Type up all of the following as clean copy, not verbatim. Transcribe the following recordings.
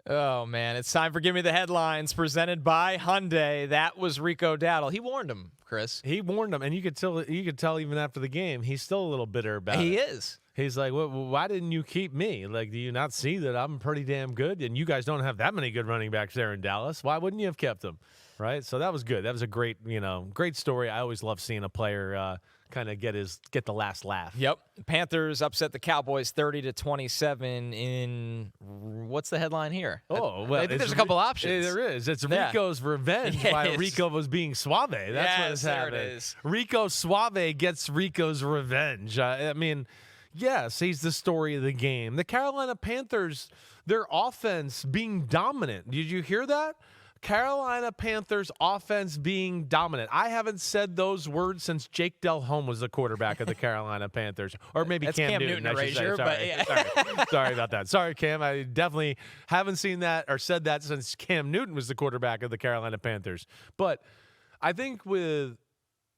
Oh, man. It's time for Give Me the Headlines, presented by Hyundai. That was Rico Dowdle. He warned him, Chris. He warned him, and you could tell even after the game, he's still a little bitter about it. He is. He's like, well, why didn't you keep me? Like, do you not see that I'm pretty damn good? And you guys don't have that many good running backs there in Dallas. Why wouldn't you have kept them? Right? So that was good. That was a great story. I always love seeing a player kind of get the last laugh. Yep. Panthers upset the Cowboys 30-27 in what's the headline here? Oh, well, I think there's a couple options. There is. It's Rico's revenge by Rico was being suave. That's what is happening. There it is. Rico Suave gets Rico's revenge. I mean, yes, he's the story of the game. The Carolina Panthers, their offense being dominant. Did you hear that? Carolina Panthers offense being dominant. I haven't said those words since Jake Delhomme was the quarterback of the Carolina Panthers. Or maybe That's Cam Newton, I should say. Sorry. Sorry about that. Sorry, Cam. I definitely haven't seen that or said that since Cam Newton was the quarterback of the Carolina Panthers. But I think with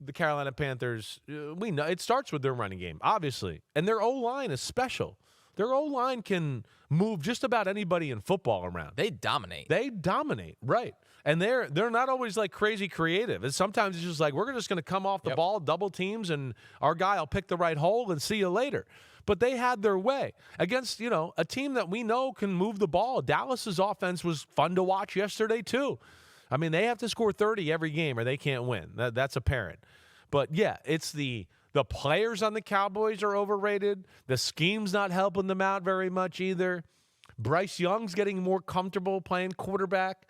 the Carolina Panthers, we know it starts with their running game, obviously. And their O-line is special. Their O-line can move just about anybody in football around. They dominate. They dominate, right. And they're not always like crazy creative. And sometimes it's just like, we're just going to come off the ball, double teams, and our guy will pick the right hole and see you later. But they had their way against, a team that we know can move the ball. Dallas's offense was fun to watch yesterday too. I mean, they have to score 30 every game or they can't win. That's apparent. But, yeah, it's the players on the Cowboys are overrated. The scheme's not helping them out very much either. Bryce Young's getting more comfortable playing quarterback.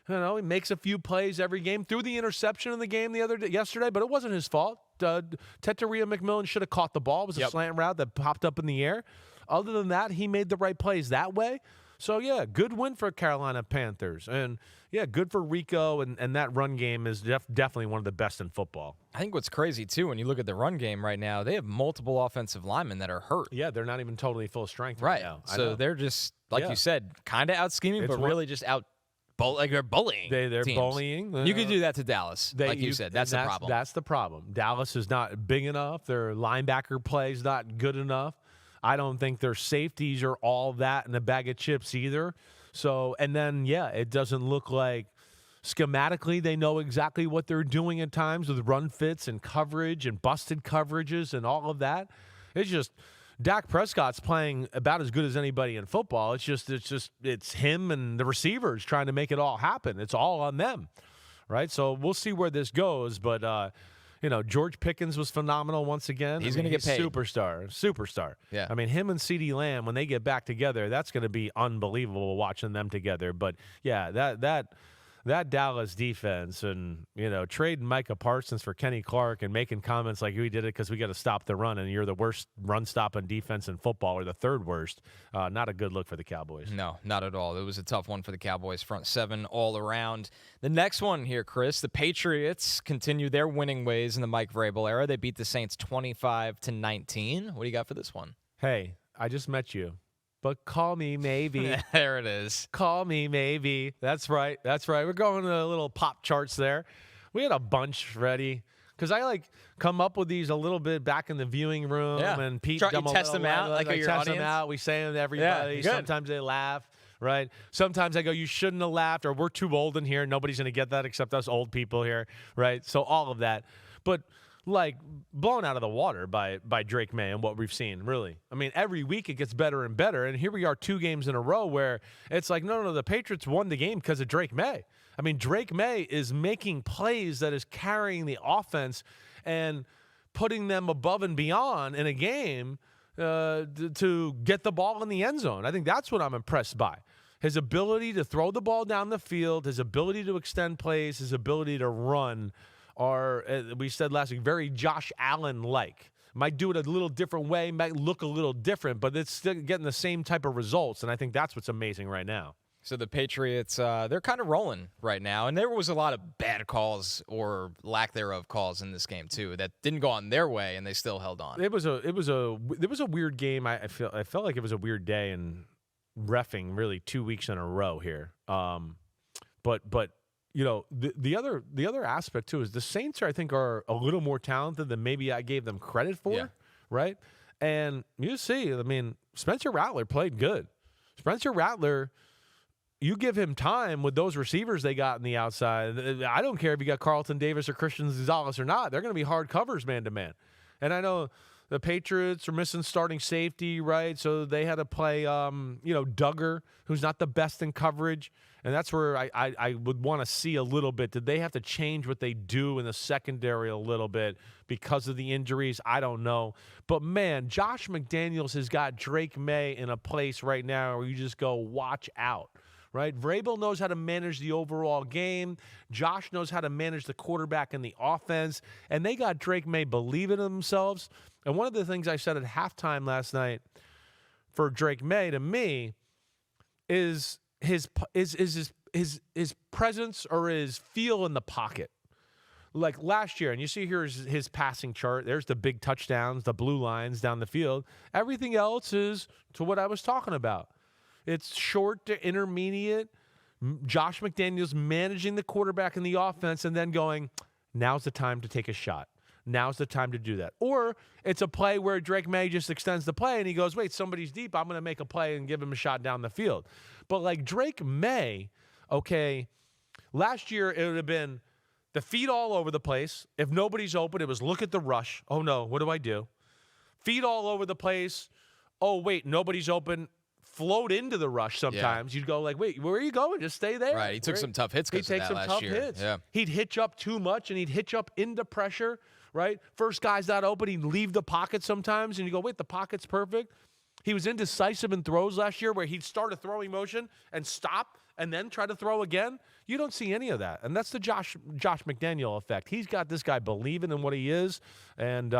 He makes a few plays every game. Threw the interception in the game yesterday, but it wasn't his fault. Teteria McMillan should have caught the ball. It was a slant route that popped up in the air. Other than that, he made the right plays that way. So, yeah, good win for Carolina Panthers. And, yeah, good for Rico, and that run game is definitely one of the best in football. I think what's crazy, too, when you look at the run game right now, they have multiple offensive linemen that are hurt. Yeah, they're not even totally full strength right now. So they're just, like you said, kind of out-scheming, but really just out they're bullying. They're teams. Bullying. You could do that to Dallas, like you said. That's the problem. That's the problem. Dallas is not big enough. Their linebacker play is not good enough. I don't think their safeties are all that in a bag of chips either. So, and then, it doesn't look like schematically they know exactly what they're doing at times with run fits and coverage and busted coverages and all of that. It's just Dak Prescott's playing about as good as anybody in football. It's him and the receivers trying to make it all happen. It's all on them, right? So we'll see where this goes, but George Pickens was phenomenal once again. He's going to get paid. Superstar. Yeah. I mean, him and CeeDee Lamb, when they get back together, that's going to be unbelievable watching them together. But, yeah, that Dallas defense and, trading Micah Parsons for Kenny Clark and making comments like we did it because we got to stop the run and you're the worst run-stopping defense in football or the third worst, not a good look for the Cowboys. No, not at all. It was a tough one for the Cowboys front seven all around. The next one here, Chris, the Patriots continue their winning ways in the Mike Vrabel era. They beat the Saints 25-19. What do you got for this one? Hey, I just met you. But call me maybe. There it is. Call me maybe. That's right. We're going to little pop charts there. We had a bunch ready because I come up with these a little bit back in the viewing room and Pete test them out like your test audience. them out. We say them to everybody. Yeah, sometimes they laugh. Right. Sometimes I go, you shouldn't have laughed, or we're too old in here. Nobody's going to get that except us old people here. Right. So all of that. But blown out of the water by Drake Maye and what we've seen, really. I mean, every week it gets better and better, and here we are 2 games in a row where it's like, no, the Patriots won the game because of Drake Maye. I mean, Drake Maye is making plays that is carrying the offense and putting them above and beyond in a game to get the ball in the end zone. I think that's what I'm impressed by. His ability to throw the ball down the field, his ability to extend plays, his ability to run are, we said last week, very Josh Allen-like. Might do it a little different way, might look a little different, but it's still getting the same type of results, and I think that's what's amazing right now. So the Patriots, they're kind of rolling right now, and there was a lot of bad calls or lack thereof calls in this game too that didn't go on their way, and they still held on. It was a weird game. I felt like it was a weird day in reffing really 2 weeks in a row here. But the other aspect too is the Saints I think are a little more talented than maybe I gave them credit for, right? And you see, I mean, Spencer Rattler played good. Spencer Rattler you give him time with those receivers they got on the outside. I don't care if you got Carlton Davis or Christian Gonzalez or not. They're going to be hard covers man-to-man. And I know the Patriots are missing starting safety, right? So they had to play, Duggar, who's not the best in coverage. And that's where I would want to see a little bit. Did they have to change what they do in the secondary a little bit because of the injuries? I don't know. But, man, Josh McDaniels has got Drake Maye in a place right now where you just go, watch out. Right? Vrabel knows how to manage the overall game. Josh knows how to manage the quarterback and the offense. And they got Drake Maye believing in themselves. And one of the things I said at halftime last night for Drake Maye, to me, is his presence or his feel in the pocket. Like last year, and you see here his passing chart. There's the big touchdowns, the blue lines down the field. Everything else is to what I was talking about. It's short to intermediate. Josh McDaniels managing the quarterback and the offense and then going, now's the time to take a shot. Now's the time to do that. Or it's a play where Drake Maye just extends the play and he goes, wait, somebody's deep. I'm going to make a play and give him a shot down the field. But like Drake Maye, okay, last year it would have been the feet all over the place. If nobody's open, it was look at the rush. Oh, no, what do I do? Feet all over the place. Oh, wait, nobody's open. Float into the rush sometimes. Yeah. You'd go like, wait, where are you going? Just stay there. Right. He took some tough hits because of that last year. Hits. Yeah. He'd hitch up too much, and he'd hitch up into pressure, right? First guy's not open. He'd leave the pocket sometimes, and you go, wait, the pocket's perfect. He was indecisive in throws last year where he'd start a throwing motion and stop and then try to throw again. You don't see any of that. And that's the Josh McDaniel effect. He's got this guy believing in what he is, and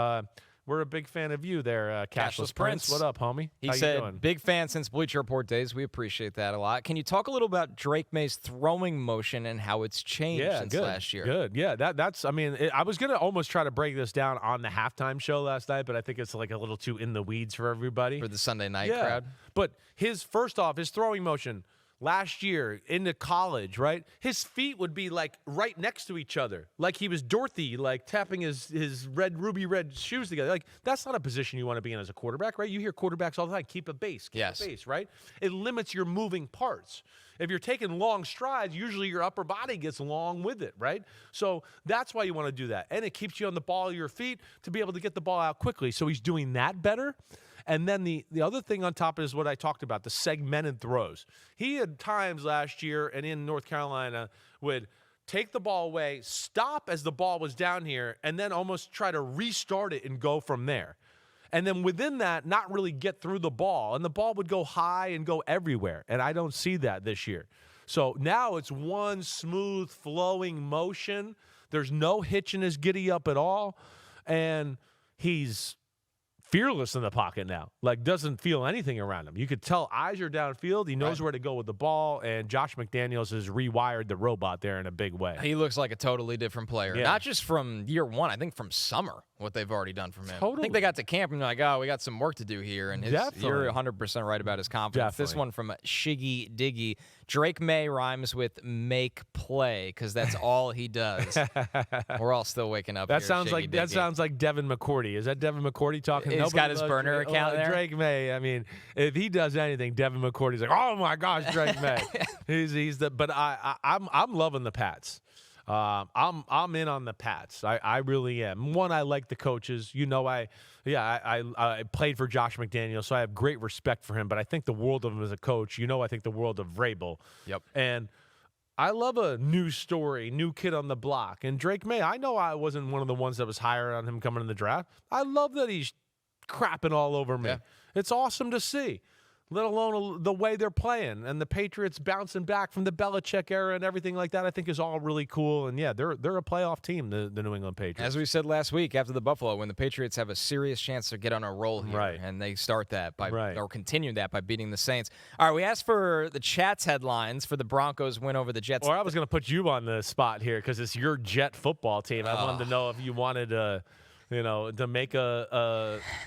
we're a big fan of you there, Cashless Prince. What up, homie? He How said, you doing? big fan since Bleacher Report days. We appreciate that a lot. Can you talk a little about Drake Maye's throwing motion and how it's changed since last year? Good. Yeah, I was going to almost try to break this down on the halftime show last night, but I think it's like a little too in the weeds for everybody. For the Sunday night crowd. But his throwing motion last year into college, right? His feet would be like right next to each other, like he was Dorothy, like tapping his ruby red shoes together. Like that's not a position you want to be in as a quarterback, right? You hear quarterbacks all the time, keep a base, right? It limits your moving parts. If you're taking long strides, usually your upper body gets long with it, right? So that's why you want to do that. And it keeps you on the ball of your feet to be able to get the ball out quickly. So he's doing that better. And then the other thing on top is what I talked about, the segmented throws. He had times last year and in North Carolina would take the ball away, stop as the ball was down here, and then almost try to restart it and go from there. And then within that, not really get through the ball. And the ball would go high and go everywhere. And I don't see that this year. So now it's one smooth flowing motion. There's no hitch in his giddy up at all. And he's fearless in the pocket now, like doesn't feel anything around him. You could tell eyes are downfield. He knows where to go with the ball, and Josh McDaniels has rewired the robot there in a big way. He looks like a totally different player, not just from year one, I think from summer, what they've already done from him. Totally. I think they got to camp and they're like, oh, we got some work to do here, and you're 100% right about his confidence. Definitely. This one from Shiggy Diggy. Drake Maye rhymes with make play because that's all he does. We're all still waking up. That here, sounds like Diggy. sounds like Devin McCourty. Is that Devin McCourty talking? He's got his burner account there. Drake Maye. I mean, if he does anything, Devin McCourty's like, oh my gosh, Drake Maye. he's the. But I'm loving the Pats. I'm in on the Pats. I really am. One, I like the coaches. You know, I played for Josh McDaniels, so I have great respect for him. But I think the world of him as a coach. You know, I think the world of Vrabel. Yep. And I love a new story, new kid on the block. And Drake Maye, I know I wasn't one of the ones that was higher on him coming in the draft. I love that he's crapping all over me. Yeah. It's awesome to see. Let alone the way they're playing and the Patriots bouncing back from the Belichick era and everything like that, I think is all really cool. And, yeah, they're a playoff team, the New England Patriots. As we said last week after the Buffalo, when the Patriots have a serious chance to get on a roll here, and they start that or continue that by beating the Saints. All right, we asked for the Chats headlines for the Broncos win over the Jets. Or I was going to put you on the spot here because it's your Jet football team. I wanted to know if you wanted to make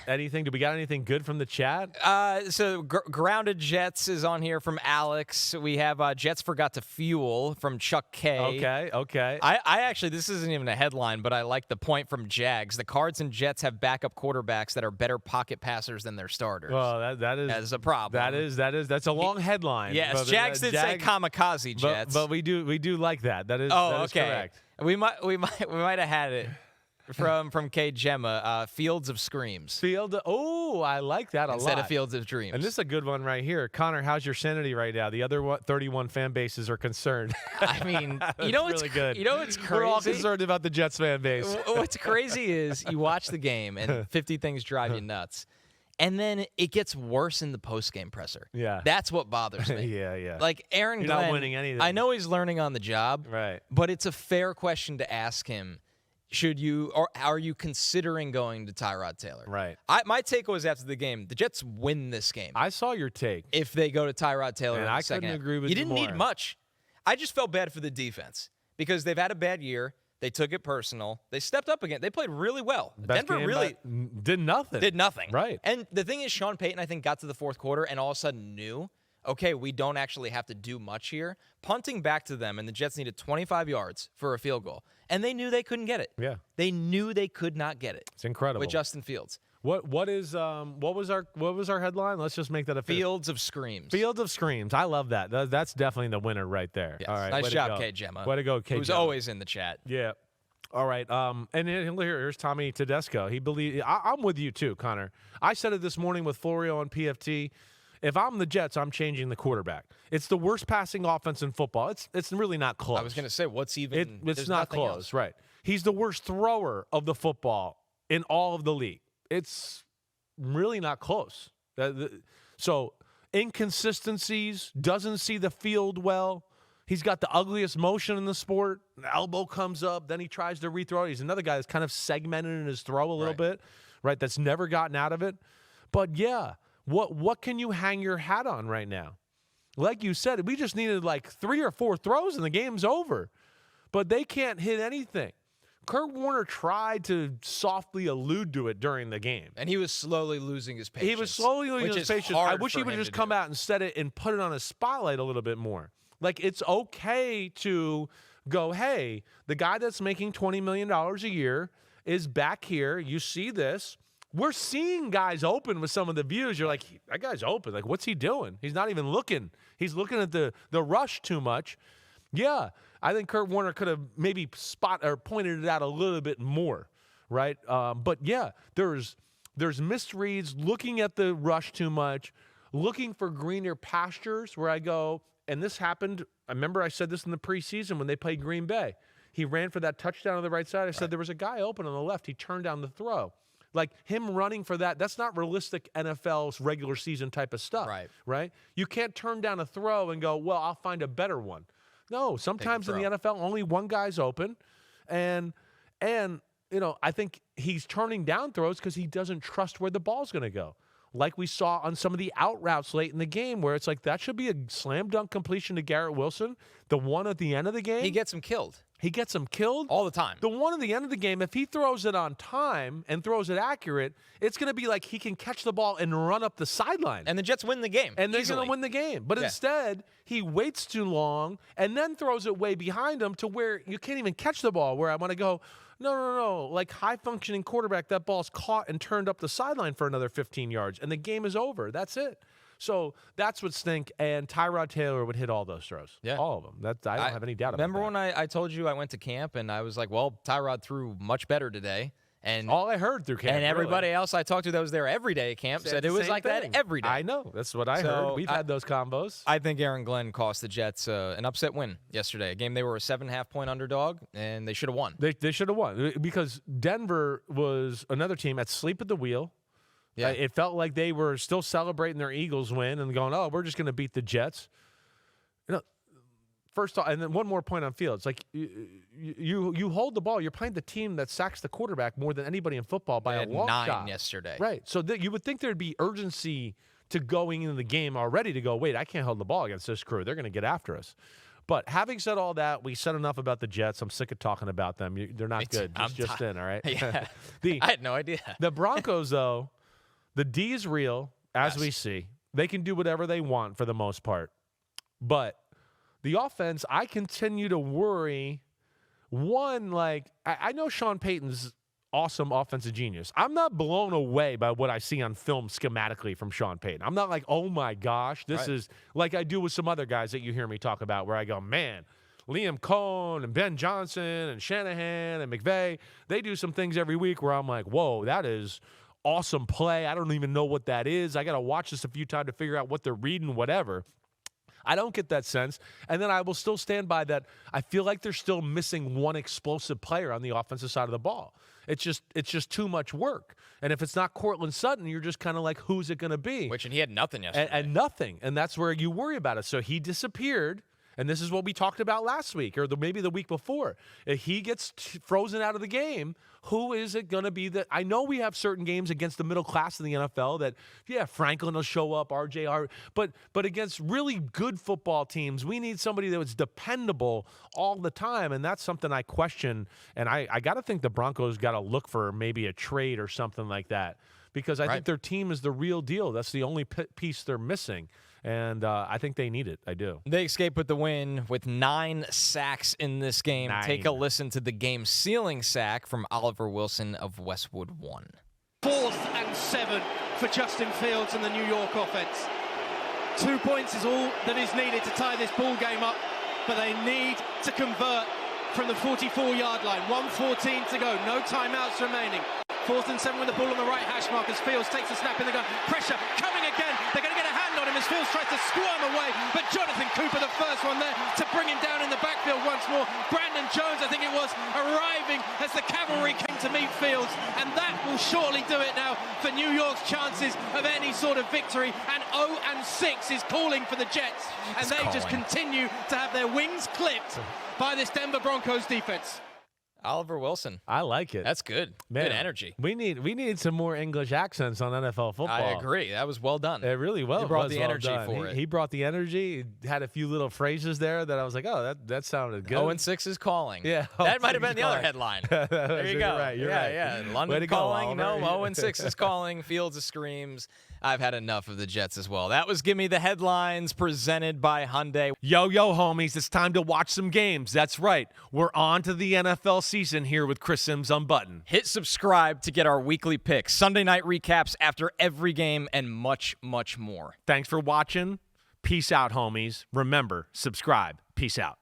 anything. Do we got anything good from the chat? So Grounded Jets is on here from Alex. We have Jets forgot to fuel from Chuck K. Okay. I actually, this isn't even a headline, but I like the point from Jags. The Cards and Jets have backup quarterbacks that are better pocket passers than their starters. Well, that is a problem. That's a long headline. Yes, Jags did say kamikaze Jets, but we do like that. That is okay. Correct. We might have had it. From K Gemma, Fields of Screams. Oh, I like that a lot. Instead of Fields of Dreams. And this is a good one right here. Connor, how's your sanity right now? The other 31 fan bases are concerned. I mean, it's really good. You know what's crazy? We're all concerned about the Jets fan base. What's crazy is you watch the game and 50 things drive you nuts. And then it gets worse in the post-game presser. Yeah. That's what bothers me. Yeah. Like Aaron You're Glenn, not winning anything. I know he's learning on the job. Right. But it's a fair question to ask him. Should you, or are you considering going to Tyrod Taylor? Right. My take was after the game, the Jets win this game. I saw your take. If they go to Tyrod Taylor in the second half. Couldn't agree with you didn't more. need much. I just felt bad for the defense because they've had a bad year. They took it personal. They stepped up again. They played really well. Denver really did nothing. Right. And the thing is, Sean Payton, I think, got to the fourth quarter and all of a sudden knew, okay, we don't actually have to do much here. Punting back to them, and the Jets needed 25 yards for a field goal. And they knew they couldn't get it. Yeah. They knew they could not get it. It's incredible. With Justin Fields. What was our headline? Let's just make that a Fields of Screams. Fields of Screams. I love that. That's definitely the winner right there. Yes. All right. Nice job, K Gemma. Way to go, K Gemma. Who's always in the chat. Yeah. All right. And here's Tommy Tedesco. I'm with you too, Connor. I said it this morning with Florio on PFT. If I'm the Jets, I'm changing the quarterback. It's the worst passing offense in football. It's really not close. I was going to say, what's even? It's not close, else. Right? He's the worst thrower of the football in all of the league. It's really not close. So inconsistencies, doesn't see the field well. He's got the ugliest motion in the sport. The elbow comes up, then he tries to rethrow it. He's another guy that's kind of segmented in his throw a little bit, right? That's never gotten out of it. But yeah, what can you hang your hat on right now? Like you said, we just needed like 3 or 4 throws and the game's over. But they can't hit anything. Kurt Warner tried to softly allude to it during the game. And he was slowly losing his patience. He was slowly losing his patience. I wish he would just come out and said it and put it on a spotlight a little bit more. Like, it's okay to go, hey, the guy that's making $20 million a year is back here. You see this. We're seeing guys open with some of the views. You're like, that guy's open. Like, what's he doing? He's not even looking. He's looking at the rush too much. Yeah, I think Kurt Warner could have maybe pointed it out a little bit more, right? But yeah, there's misreads, looking at the rush too much, looking for greener pastures where I go, and this happened. I remember I said this in the preseason when they played Green Bay. He ran for that touchdown on the right side. I said there was a guy open on the left. He turned down the throw. Like, him running for that's not realistic NFL's regular season type of stuff, right? You can't turn down a throw and go, well, I'll find a better one. No, sometimes in the NFL, only one guy's open. And I think he's turning down throws because he doesn't trust where the ball's going to go. Like we saw on some of the out routes late in the game where it's like that should be a slam dunk completion to Garrett Wilson. The one at the end of the game. He gets him killed. He gets him killed all the time. The one at the end of the game, if he throws it on time and throws it accurate, it's going to be like he can catch the ball and run up the sideline. And the Jets win the game. And they're going to win the game. But instead, he waits too long and then throws it way behind him to where you can't even catch the ball, where I want to go, no. Like, high-functioning quarterback, that ball's caught and turned up the sideline for another 15 yards, and the game is over. That's it. So that's what stink, and Tyrod Taylor would hit all those throws. Yeah. All of them. I don't have any doubt about that. Remember when I told you I went to camp, and I was like, well, Tyrod threw much better today. And all I heard through camp. And everybody else I talked to that was there every day at camp said it was like that every day. I know. That's what I heard. We've had those combos. I think Aaron Glenn cost the Jets an upset win yesterday. A game they were a 7.5-point underdog, and they should have won. They should have won because Denver was another team at sleep at the wheel. Yeah. It felt like they were still celebrating their Eagles win and going, oh, we're just going to beat the Jets. First off, and then one more point on Fields. Like, you hold the ball. You're playing the team that sacks the quarterback more than anybody in football by a long shot. 9 yesterday. Right. So you would think there'd be urgency to going into the game already to go, wait, I can't hold the ball against this crew. They're going to get after us. But having said all that, we said enough about the Jets. I'm sick of talking about them. They're not good. Just in, all right? Yeah. I had no idea. The Broncos, though, the D is real, as we see. They can do whatever they want for the most part. But the offense, I continue to worry. One, I know Sean Payton's awesome offensive genius. I'm not blown away by what I see on film schematically from Sean Payton. I'm not like, oh my gosh, this is like I do with some other guys that you hear me talk about where I go, man, Liam Cohn and Ben Johnson and Shanahan and McVay, they do some things every week where I'm like, whoa, that is awesome play. I don't even know what that is. I got to watch this a few times to figure out what they're reading, whatever. I don't get that sense. And then I will still stand by that. I feel like they're still missing one explosive player on the offensive side of the ball. It's just too much work. And if it's not Cortland Sutton, you're just kind of like, who's it going to be? And he had nothing yesterday. And nothing. And that's where you worry about it. So he disappeared. And this is what we talked about last week or maybe the week before. If he gets frozen out of the game, who is it going to be that – I know we have certain games against the middle class in the NFL that, Franklin will show up, RJR. But against really good football teams, we need somebody that was dependable all the time, and that's something I question. And I got to think the Broncos got to look for maybe a trade or something like that because I think their team is the real deal. That's the only piece they're missing. And I think they need it. I do. They escape with the win with 9 sacks in this game. 9. Take a listen to the game-sealing sack from Oliver Wilson of Westwood 1. 4th and 7 for Justin Fields and the New York offense. 2 points is all that is needed to tie this ball game up, but they need to convert from the 44-yard line. 1:14 to go. No timeouts remaining. 4th and 7 with the ball on the right hash mark as Fields takes a snap in the gun. Pressure coming again. They're going to get a hand on him as Fields tries to squirm away. But Jonathan Cooper, the first one there, to bring him down in the backfield once more. Brandon Jones, I think it was, arriving as the cavalry came to meet Fields. And that will surely do it now for New York's chances of any sort of victory. And 0-6 is calling for the Jets. And they just continue to have their wings clipped by this Denver Broncos defense. Oliver Wilson. I like it. That's good. Man, good energy. We need some more English accents on NFL football. I agree. That was well done. It really well. He brought was the well energy done. for it. He brought the energy. He had a few little phrases there that I was like, oh, that sounded good. 0-6 is calling. Yeah. That might have been the other headline. There you go. You're right. You're right. Yeah. London calling. No, 0-6 is calling. Fields screams. I've had enough of the Jets as well. That was Gimme the Headlines presented by Hyundai. Yo, homies, it's time to watch some games. That's right. We're on to the NFL season here with Chris Simms Unbuttoned. Hit subscribe to get our weekly picks, Sunday night recaps after every game, and much, much more. Thanks for watching. Peace out, homies. Remember, subscribe. Peace out.